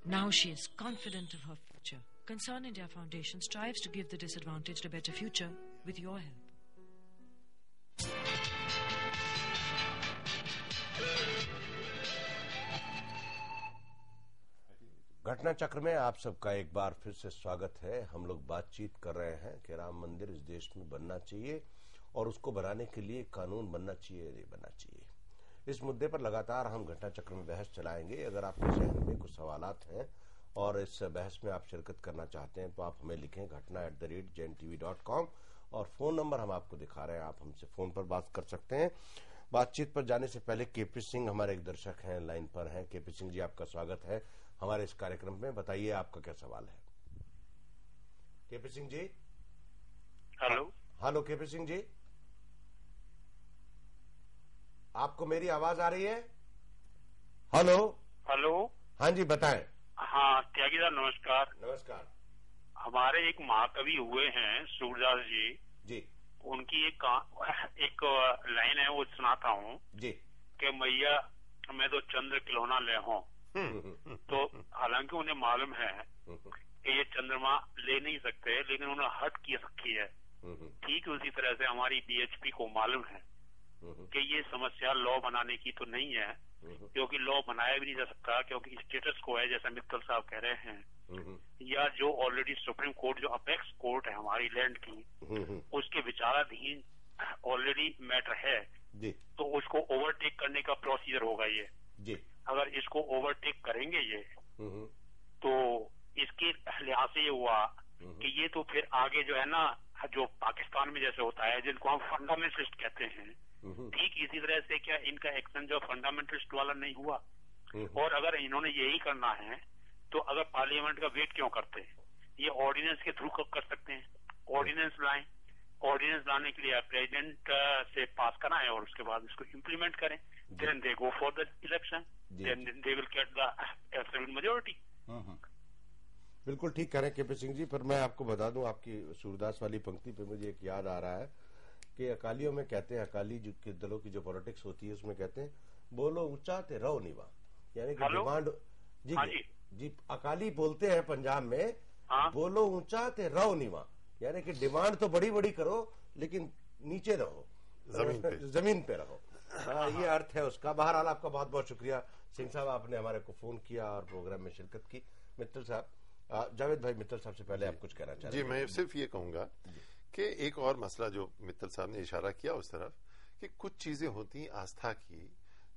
Now she is confident of her future. Concern India Foundation strives to give the disadvantaged a better future with your help. घटना चक्र में आप सबका एक बार फिर से स्वागत है। हम लोग बातचीत कर रहे हैं कि राम मंदिर इस देश में बनना चाहिए और उसको बनाने के लिए कानून बनना चाहिए या नहीं बनना चाहिए। इस मुद्दे पर लगातार हम घटना चक्र में बहस चलाएंगे। अगर आपके जहन में कुछ सवालात हैं और इस बहस में आप शिरकत करना चाहते हैं तो आप हमें लिखें घटना@jntv.com और फोन नंबर हम आपको दिखा रहे हैं, आप हमसे फोन पर बात कर सकते हैं। बातचीत पर जाने से पहले केपी सिंह हमारे एक दर्शक हैं, लाइन पर हैं। केपी सिंह जी, आपका स्वागत है हमारे इस कार्यक्रम में। बताइए आपका क्या सवाल है। KP Singh ji, hello. Hello KP Singh ji, आपको मेरी आवाज आ रही है? Hello hello. हाँ जी, बताएं। हाँ त्यागीदार, नमस्कार। नमस्कार। हमारे एक महाकवि हुए हैं सूरदास जी जी, उनकी एक लाइन है, वो सुनाता हूँ जी। कि मैया मैं तो चंद्र खिलौना ले हूँ, तो हालांकि उन्हें मालूम है कि ये चंद्रमा ले नहीं सकते, लेकिन उन्होंने हट की रखी है। ठीक उसी तरह से हमारी बीएचपी को मालूम है कि ये समस्या लॉ बनाने की तो नहीं है, क्योंकि लॉ बनाया भी नहीं जा सकता, क्योंकि स्टेटस को है, जैसा मित्तल साहब कह रहे हैं, या जो ऑलरेडी सुप्रीम कोर्ट, जो अपेक्स कोर्ट है हमारी लैंड की, उसके विचाराधीन ऑलरेडी मैटर है जी। तो उसको ओवरटेक करने का प्रोसीजर होगा ये जी। अगर इसको ओवरटेक करेंगे ये, तो इसके लिहाज से ये हुआ कि ये तो फिर आगे जो है ना, जो पाकिस्तान में जैसे होता है, जिनको हम फंडामेंटलिस्ट कहते हैं, ठीक इसी तरह से क्या इनका एक्शन जो फंडामेंटलिस्ट वाला नहीं हुआ। और अगर इन्होंने यही करना है तो अगर पार्लियामेंट का वेट क्यों करते हैं, ये ऑर्डिनेंस के थ्रू कर सकते हैं। ऑर्डिनेंस लाएं, ऑर्डिनेंस लाने के लिए प्रेसिडेंट से पास कराएं और उसके बाद इसको इम्प्लीमेंट करें, then they go for the election, then they will get the absolute majority. बिल्कुल ठीक कह रहे हैं केपी सिंह जी। पर मैं आपको बता दूं, आपकी सूरदास वाली पंक्ति पे मुझे एक याद आ रहा है कि अकालियों में कहते हैं, अकाली के दलों की जो पॉलिटिक्स होती है उसमें कहते हैं बोलो ऊंचा ते रहो नीवा, यानी कि डिमांड जी अकाली बोलते हैं पंजाब में, बोलो ऊंचा ते रहो नीवा, यानी कि डिमांड तो बड़ी बड़ी करो लेकिन नीचे रहो, जमीन पे रहो। ये अर्थ है उसका। बहरहाल आपका बहुत बहुत शुक्रिया सिंह साहब, आपने हमारे को फोन किया और प्रोग्राम में शिरकत की। मित्तल साहब, जावेद भाई, मित्तल साहब से पहले आप कुछ कहना चाहते हैं? जी, मैं सिर्फ ये कहूंगा कि एक और मसला जो मित्तल साहब ने इशारा किया उस तरफ, कि कुछ चीजें होती हैं आस्था की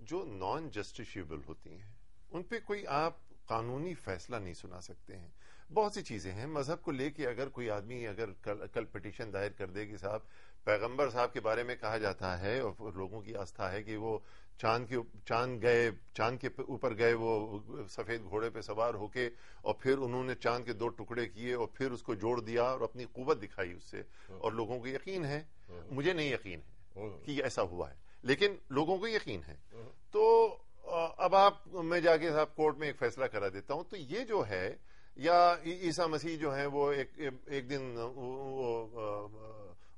जो नॉन जस्टिफिएबल होती हैं, उन पे कोई आप कानूनी फैसला नहीं सुना सकते हैं। बहुत सी चीजें हैं मजहब को लेके, अगर कोई आदमी अगर कल पिटीशन दायर कर दे कि साहब पैगंबर साहब के बारे में कहा जाता है और लोगों की आस्था है कि वो चांद के ऊपर गए, वो सफेद घोड़े पे सवार होके, और फिर उन्होंने चांद के 2 टुकड़े किए और फिर उसको जोड़ दिया और अपनी कुव्वत दिखाई उससे, और लोगों को यकीन है, मुझे नहीं यकीन है कि ऐसा हुआ है, लेकिन लोगों को यकीन है। तो अब मैं जाके साहब कोर्ट में एक फैसला करा देता हूं, तो ये जो है, या ईसा मसीह जो है वो एक दिन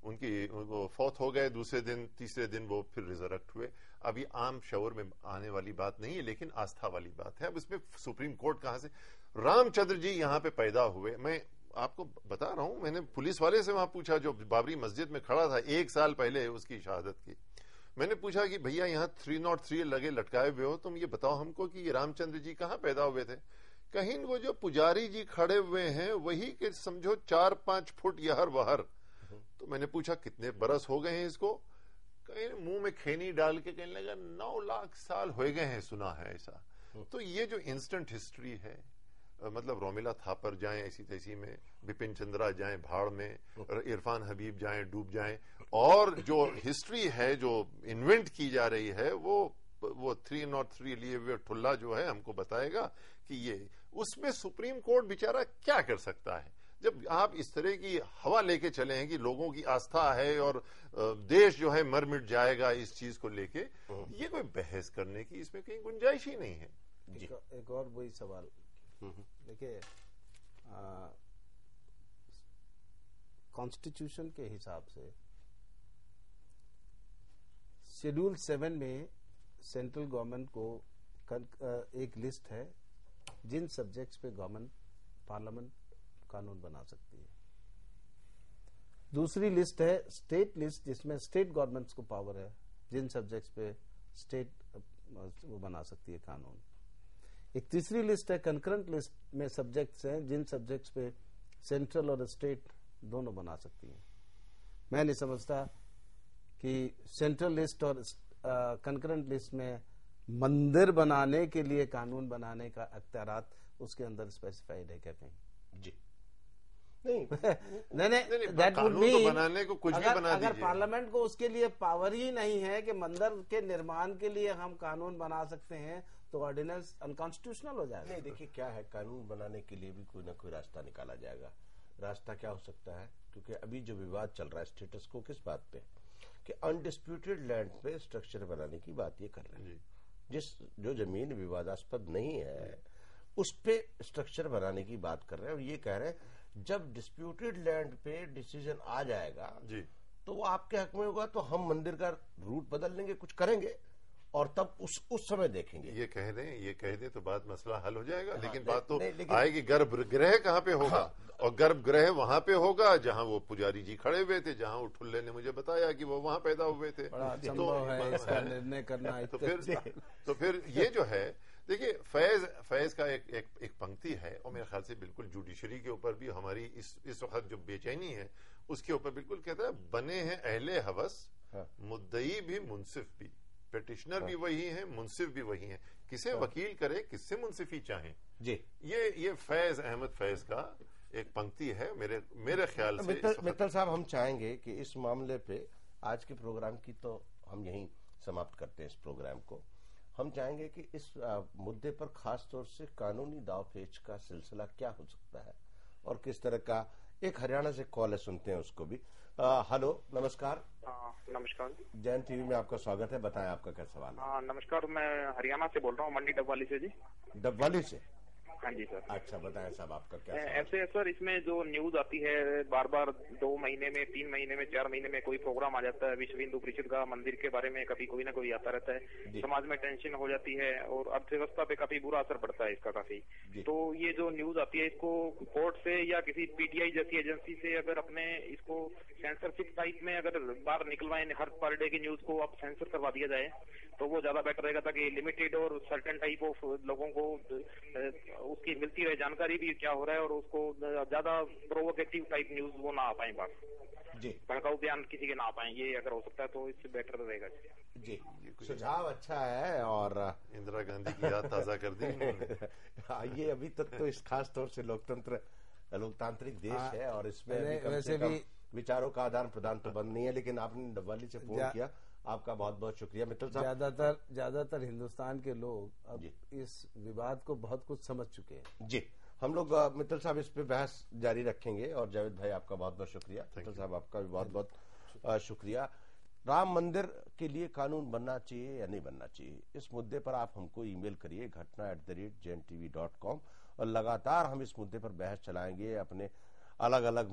उनकी वो फौत हो गए, दूसरे दिन तीसरे दिन वो फिर रिजरेक्ट हुए। अब ये आम शऊर में आने वाली बात नहीं है, लेकिन आस्था वाली बात है। अब इसमें सुप्रीम कोर्ट कहां से, रामचंद्र जी यहां पे पैदा हुए। मैं आपको बता रहा हूं, मैंने पुलिस वाले से वहां पूछा जो बाबरी मस्जिद में खड़ा था 1 साल पहले उसकी शहादत की। मैंने पूछा कि भैया यहाँ 303 लगे लटकाए हुए हो, तुम ये बताओ हमको कि ये रामचंद्र जी कहाँ पैदा हुए थे। कहीं वो जो पुजारी जी खड़े हुए हैं वही के समझो 4-5 फुट यहर वहर। तो मैंने पूछा कितने बरस हो गए हैं इसको, कहीं मुंह में खैनी डाल के कहने लगा 9 लाख साल हो गए हैं, सुना है ऐसा। तो ये जो इंस्टेंट हिस्ट्री है, मतलब रोमिला थापर जाएं ऐसी तैसी में, बिपिन चंद्रा जाएं भाड़ में, इरफान हबीब जाएं डूब जाएं, और जो हिस्ट्री है जो इन्वेंट की जा रही है वो 303 लिए हुए ठुल्ला जो है हमको बताएगा कि ये, उसमें सुप्रीम कोर्ट बेचारा क्या कर सकता है। जब आप इस तरह की हवा लेके चले हैं कि लोगों की आस्था है और देश जो है मर मिट जाएगा इस चीज को लेके, ये कोई बहस करने की इसमें कहीं गुंजाइश ही नहीं है। एक और वही सवाल, देखिए कॉन्स्टिट्यूशन के हिसाब से शेड्यूल 7 में सेंट्रल गवर्नमेंट को एक लिस्ट है जिन सब्जेक्ट्स पे गवर्नमेंट पार्लियामेंट कानून बना सकती है। दूसरी लिस्ट है स्टेट लिस्ट, जिसमें स्टेट गवर्नमेंट्स को पावर है जिन सब्जेक्ट्स पे स्टेट वो बना सकती है कानून। एक तीसरी लिस्ट है कंकरेंट लिस्ट में सब्जेक्ट्स हैं जिन सब्जेक्ट्स पे सेंट्रल और स्टेट दोनों बना सकती हैं। मैं नहीं समझता कि सेंट्रल लिस्ट और कंकरेंट लिस्ट में मंदिर बनाने के लिए कानून बनाने का अख्तियारात उसके अंदर स्पेसिफाइड है क्या कहीं? जी नहीं दैट वुड मीन बनाने को कुछ भी बना दीजिए। अगर पार्लियामेंट को उसके लिए पावर ही नहीं है कि मंदिर के निर्माण के लिए हम कानून बना सकते हैं, तो ऑर्डिनेंस अनकॉन्स्टिट्यूशनल हो जाएगा। नहीं, देखिए क्या है, कानून बनाने के लिए भी कोई ना कोई रास्ता निकाला जाएगा। रास्ता क्या हो सकता है, क्योंकि अभी जो विवाद चल रहा है स्टेटस को किस बात पे, कि अनडिस्प्यूटेड लैंड पे स्ट्रक्चर बनाने की बात ये कर रहे हैं। जो जमीन विवादास्पद नहीं है उस पे स्ट्रक्चर बनाने की बात कर रहे हैं, और ये कह रहे हैं जब डिस्प्यूटेड लैंड पे डिसीजन आ जाएगा जी, तो वो आपके हक में होगा, तो हम मंदिर का रूट बदल लेंगे, कुछ करेंगे, और तब उस समय देखेंगे। ये कह दें तो बात मसला हल हो जाएगा। लेकिन बात तो आएगी गर्भगृह कहाँ पे होगा। और गर्भगृह वहां पे होगा जहां वो पुजारी जी खड़े हुए थे, जहां उठुल्ले ने मुझे बताया कि वो वहां पैदा हुए थे। है इसका निर्णय करना। तो फिर ये जो है, देखिए फैज का एक पंक्ति है और मेरे ख्याल से बिल्कुल जुडिशरी के ऊपर भी हमारी इस वक्त जो बेचैनी है उसके ऊपर बिल्कुल कहता है, बने हैं अहले हवस, मुद्दई भी मुंसिफ भी, पिटिशनर भी वही है, मुंसिफ भी वही है, किसे वकील करे किससे मुंसिफी चाहें जी। ये फैज अहमद फैज का एक पंक्ति है मेरे ख्याल से। मित्तल साहब, हम चाहेंगे कि इस मामले पे आज के प्रोग्राम की तो हम यहीं समाप्त करते हैं इस प्रोग्राम को। हम चाहेंगे कि इस मुद्दे पर खास तौर से कानूनी दावपेच का सिलसिला क्या हो सकता है और किस तरह का। एक हरियाणा से कॉल है, सुनते हैं उसको भी। हेलो, नमस्कार। नमस्कार, जैन टीवी में आपका स्वागत है। बताएं आपका क्या सवाल है। नमस्कार, मैं हरियाणा से बोल रहा हूँ, मंडी डबवाली से जी। डबवाली से? हाँ जी सर। अच्छा, बताएं साहब आपका क्या सवाल। ऐसे सर, इसमें जो न्यूज आती है बार बार 2 महीने में, 3 महीने में, 4 महीने में कोई प्रोग्राम आ जाता है विश्व हिंदू परिषद का, मंदिर के बारे में कभी कोई ना कोई आता रहता है, समाज में टेंशन हो जाती है और अर्थव्यवस्था पे काफी बुरा असर पड़ता है इसका काफी। तो ये जो न्यूज आती है इसको कोर्ट से या किसी पीटीआई जैसी एजेंसी से अगर अपने इसको सेंसरशिप टाइप में अगर बाहर निकलवाएं, हर पर डे की न्यूज को अब सेंसर करवा दिया जाए तो वो ज्यादा बेटर रहेगा, ताकि लिमिटेड और सर्टेन टाइप ऑफ लोगों को उसकी मिलती रहे जानकारी भी क्या हो रहा है और उसको ज्यादा प्रोवोकेटिव टाइप न्यूज वो ना आ पाए, बस जी भड़काऊ बयान किसी के ना आ पाए। ये अगर हो सकता है तो इससे बेटर रहेगा जी। सुझाव अच्छा है और इंदिरा गांधी की याद ताजा कर दी। ये अभी तक तो इस खास तौर से लोकतांत्रिक देश है और इसमें वैसे भी विचारों का आदान प्रदान तो बंद नहीं है। लेकिन आपने डबवाली से फोन किया, आपका बहुत बहुत शुक्रिया मित्तल साहब। ज्यादातर हिंदुस्तान के लोग अब इस विवाद को बहुत कुछ समझ चुके हैं जी। हम लोग मित्तल साहब इस पे बहस जारी रखेंगे। और जावेद भाई, आपका बहुत बहुत शुक्रिया। मित्तल साहब, आपका भी बहुत बहुत शुक्रिया। राम मंदिर के लिए कानून बनना चाहिए या नहीं बनना चाहिए, इस मुद्दे पर आप हमको ईमेल करिए घटना@jntv.com और लगातार हम इस मुद्दे पर बहस चलाएंगे। अपने अलग अलग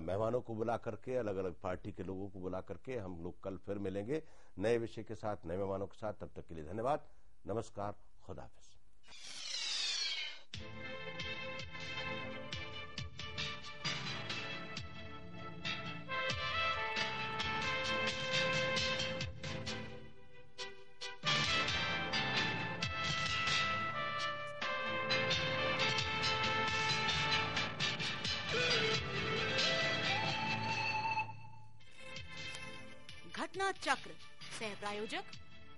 मेहमानों को बुला करके, अलग अलग पार्टी के लोगों को बुला करके हम लोग कल फिर मिलेंगे नए विषय के साथ, नए मेहमानों के साथ। तब तक के लिए धन्यवाद, नमस्कार, खुदा हाफिज। घटना चक्र सह प्रायोजक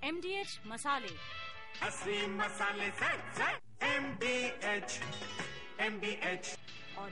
MDH मसाले, असली मसाले से MDH और